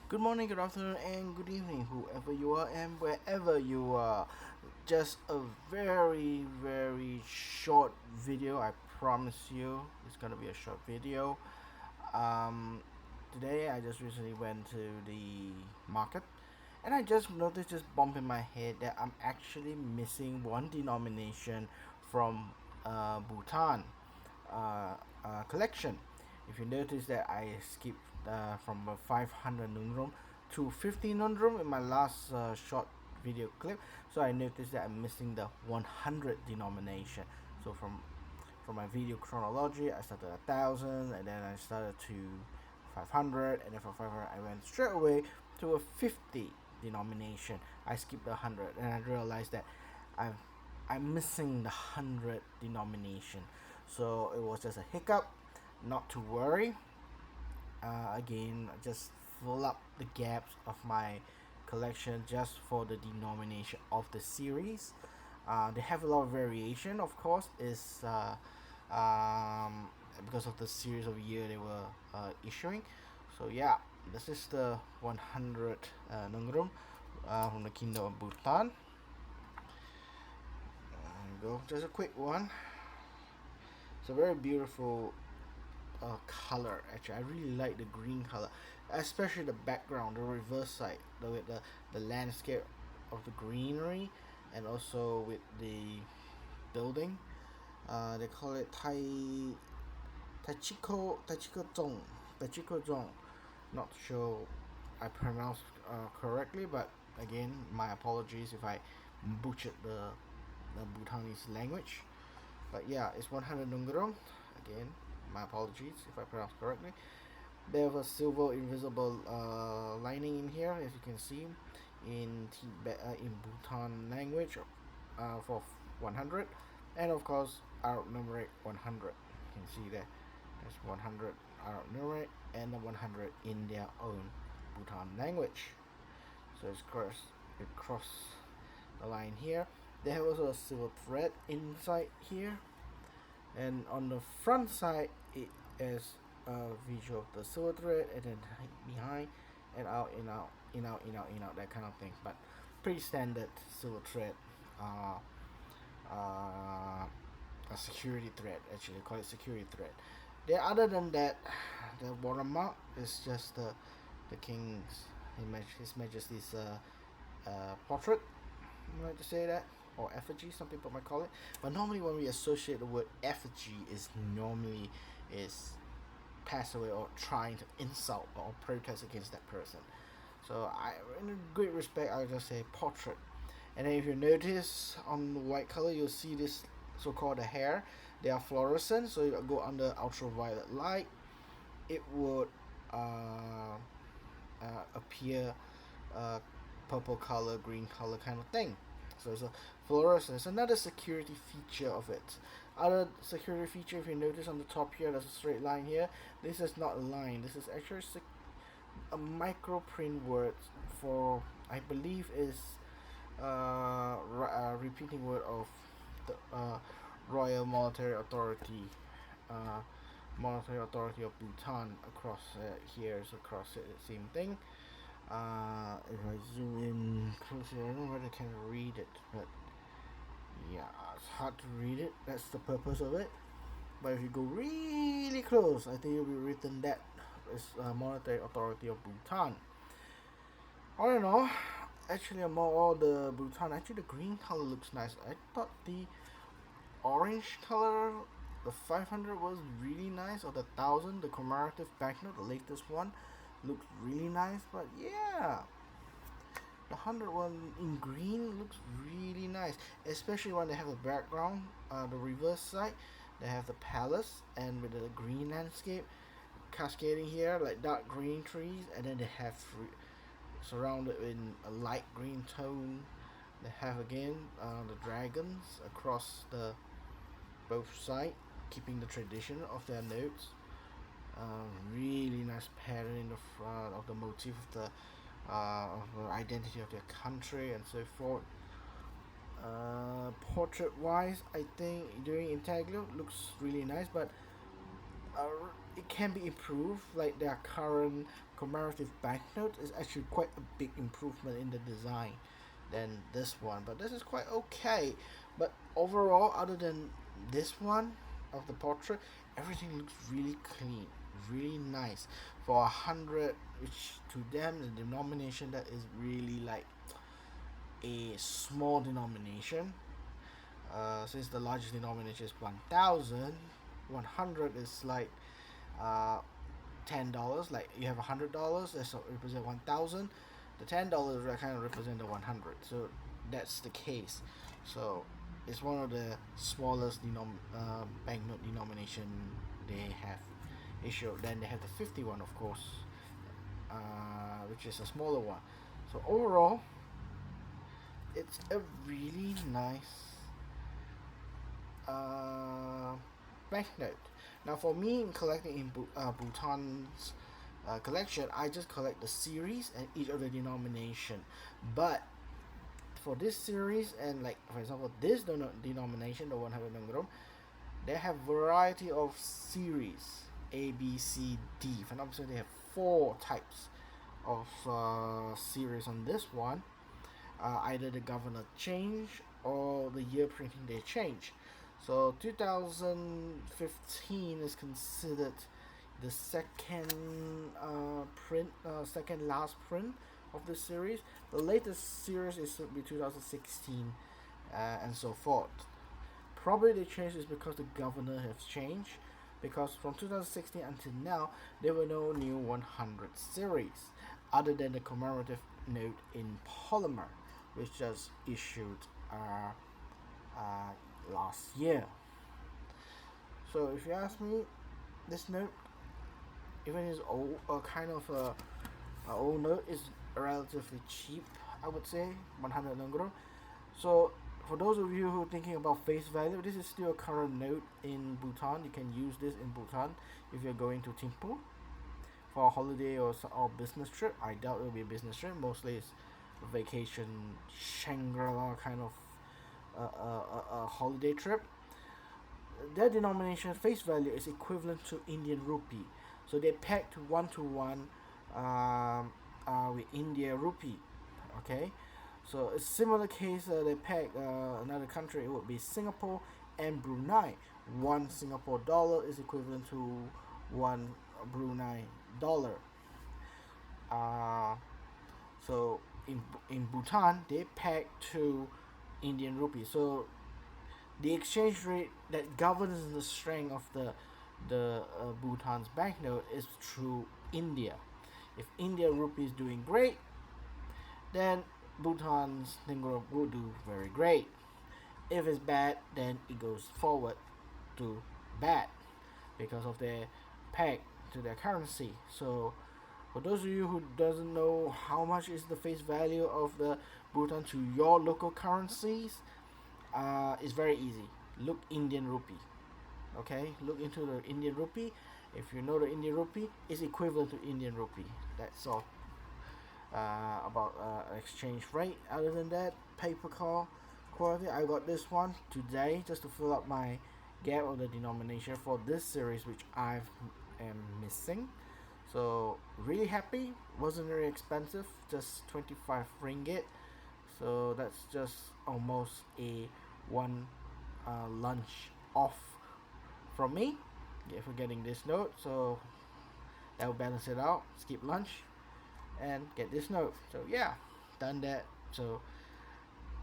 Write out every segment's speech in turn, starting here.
Good morning, good afternoon, and good evening, whoever you are and wherever you are. Just a very short video. I promise you, it's gonna be a short video. Um, Today I just recently went to the market, and I just noticed this bump in my head that I'm actually missing one denomination from Bhutan collection. If you notice that I skipped from 500 Ngultrum to 50 Ngultrum in my last short video clip, so I noticed that I'm missing the 100 denomination. So from my video chronology, I started at 1,000, and then I started to 500, and then from 500 I went straight away to a 50 denomination. I skipped the 100, and I realized that I'm I'm missing the 100 denomination. So it was just a hiccup, not to worry. Again, just fill up the gaps of my collection just for the denomination of the series. They have a lot of variation, of course, is because of the series of year they were issuing. So yeah, this is the 100 Ngultrum from the Kingdom of Bhutan. There you go, just a quick one. It's a very beautiful color. Actually, I really like the green color, especially the background, the reverse side, the landscape of the greenery, and also with the building. They call it Tachiko Zong. Not sure I pronounced correctly, but again, my apologies if I butchered the Bhutanese language. But yeah, it's 100 Ngultrum. Again, my apologies if I pronounced correctly. They have a silver invisible lining in here, as you can see, in Bhutan language for 100, and of course Arab numerate 100. You can see there. There's 100 Arab numerate and the 100 in their own Bhutan language. So it cross the line here. They have also a silver thread inside here, and on the front side it is a visual of the silver thread, and then behind and out, in out, in out, in out, in out, that kind of thing. But pretty standard silver thread. uh, uh, a security thread, actually they call it security thread. Then other than that, the watermark is just the king's, his majesty's portrait, I like to say that, or effigy, some people might call it. But normally when we associate the word effigy is normally is pass away or trying to insult or protest against that person. So I, in a great respect, I'll just say portrait. And then if you notice on the white color, you'll see this so-called the hair. They are fluorescent, so you go under ultraviolet light, it would appear purple color, green color kind of thing. So it's a fluorescence. Another security feature of it. Other security feature, if you notice on the top here, there's a straight line here. This is not a line. This is actually a micro print word for, I believe, is repeating word of the Royal Monetary Authority. Monetary Authority of Bhutan across here is across it, same thing. If I zoom in closer, I don't know whether I can read it, but yeah, it's hard to read it. That's the purpose of it. But if you go really close, I think it'll be written that it's Monetary Authority of Bhutan. All in all, actually among all the Bhutan, actually the green color looks nice. I thought the orange color, the 500 was really nice, or the 1,000, the commemorative banknote, the latest one, looks really nice. But yeah, the 100 one in green looks really nice, especially when they have the background, the reverse side. They have the palace and with the green landscape cascading here, like dark green trees, and then they have surrounded in a light green tone. They have again the dragons across the both sides, keeping the tradition of their notes. Really nice pattern in the front of the motif of the identity of their country and so forth. Portrait wise, I think doing intaglio looks really nice, but uh, it can be improved. Like their current commemorative banknote is actually quite a big improvement in the design than this one, but this is quite okay. But overall, other than this one of the portrait, everything looks really clean, really nice for 100, which to them the denomination that is really like a small denomination. Since the largest denomination is 1,000, 100 is like uh, $10. Like you have $100, that's represent 1,000. The $10 kind of represent the 100. So that's the case. So it's one of the smallest banknote denomination they have issued. Then they have the 51, of course, which is a smaller one. So overall, it's a really nice banknote. Now, for me, in collecting in Bhutan's collection, I just collect the series and each of the denomination. But for this series and like for example this denomination, the 100 Ngultrum, they have variety of series A, B, C, D. If I'm not mistaken, they have 4 types of series on this one. Either the governor change or the year printing they change. So 2015 is considered the second second last print of the series. The latest series is be 2016, and so forth. Probably the change is because the governor has changed. Because from 2016 until now, there were no new 100 series, other than the commemorative note in polymer, which was issued last year. So if you ask me, this note, even is old, kind of a old note, is relatively cheap. I would say 100 Ngultrum. So for those of you who are thinking about face value, this is still a current note in Bhutan. You can use this in Bhutan if you're going to Thimphu for a holiday or business trip. I doubt it will be a business trip. Mostly it's a vacation, Shangri-La kind of a holiday trip. Their denomination face value is equivalent to Indian rupee, so they pegged 1 to 1 with India rupee. Okay, so a similar case, they peg another country. It would be Singapore and Brunei. 1 Singapore dollar is equivalent to 1 Brunei dollar. So in Bhutan, they peg to Indian rupee. So the exchange rate that governs the strength of the Bhutan's banknote is through India. If India rupee is doing great, then Bhutan's Ngultrum will do very great. If it's bad, then it goes forward to bad because of their peg to their currency. So for those of you who doesn't know how much is the face value of the Bhutan to your local currencies, it's very easy. Look Indian rupee. Okay, look into the Indian rupee. If you know the Indian rupee, it's equivalent to Indian rupee. That's all about exchange rate. Other than that, paper quality. I got this one today just to fill up my gap of the denomination for this series, which I am missing. So really happy. Wasn't very expensive, just 25 ringgit. So that's just almost a one lunch off from me, for getting this note. So that will balance it out. Skip lunch and get this note. So yeah, done that. So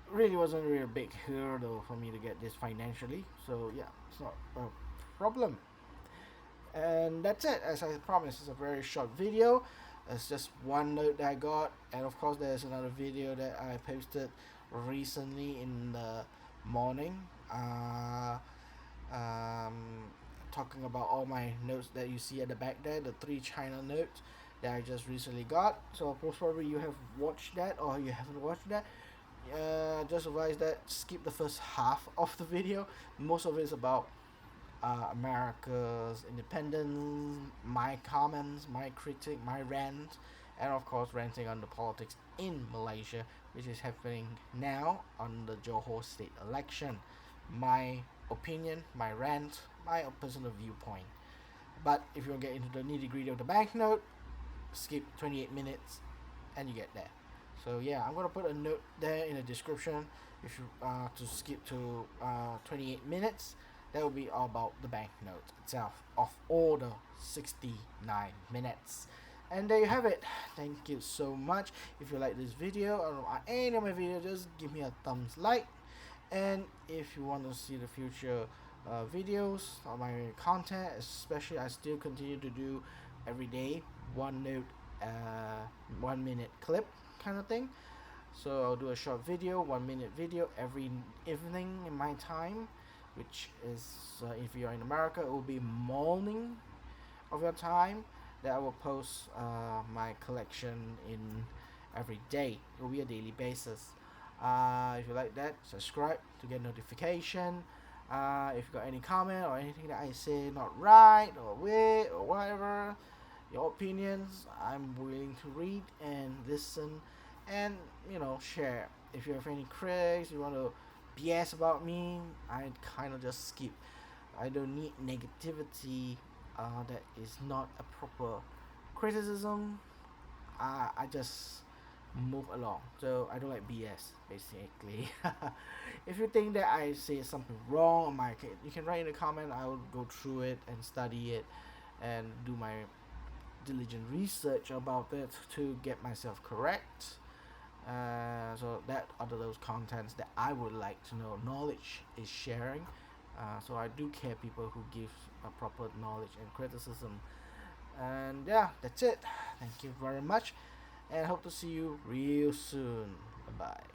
really wasn't really a big hurdle for me to get this financially. So yeah, it's not a problem. And that's it. As I promised, it's a very short video. It's just one note that I got, and of course there's another video that I posted recently in the morning, talking about all my notes that you see at the back there, the 3 China notes that I just recently got. So probably you have watched that, or you haven't watched that. Just advise that skip the first half of the video. Most of it is about America's independence, my comments, my critique, my rant, and of course ranting on the politics in Malaysia, which is happening now on the Johor state election. My opinion, my rant, my personal viewpoint. But if you want to get into the nitty gritty of the banknote, skip 28 minutes and you get there. So yeah, I'm gonna put a note there in the description if you to skip to 28 minutes. That will be all about the banknote itself of all the 69 minutes. And there you have it. Thank you so much. If you like this video or any of my videos, just give me a thumbs like. And if you want to see the future videos of my content, especially I still continue to do every day one note 1 minute clip kind of thing. So I'll do a short video, 1 minute video every evening in my time, which is if you're in America, it will be morning of your time that I will post my collection in every day. It will be a daily basis. If you like that, subscribe to get notification. If you got any comment or anything that I say not right or weird or whatever, your opinions, I'm willing to read and listen and share. If you have any critics, you want to BS about me, I kind of just skip. I don't need negativity that is not a proper criticism. I just move along. So I don't like BS basically. If you think that I say something wrong on my, you can write in the comment. I will go through it and study it and do my diligent research about it to get myself correct. So that are those contents that I would like to know. Knowledge is sharing. So I do care people who give a proper knowledge and criticism. And yeah, that's it. Thank you very much, and hope to see you real soon. Bye bye.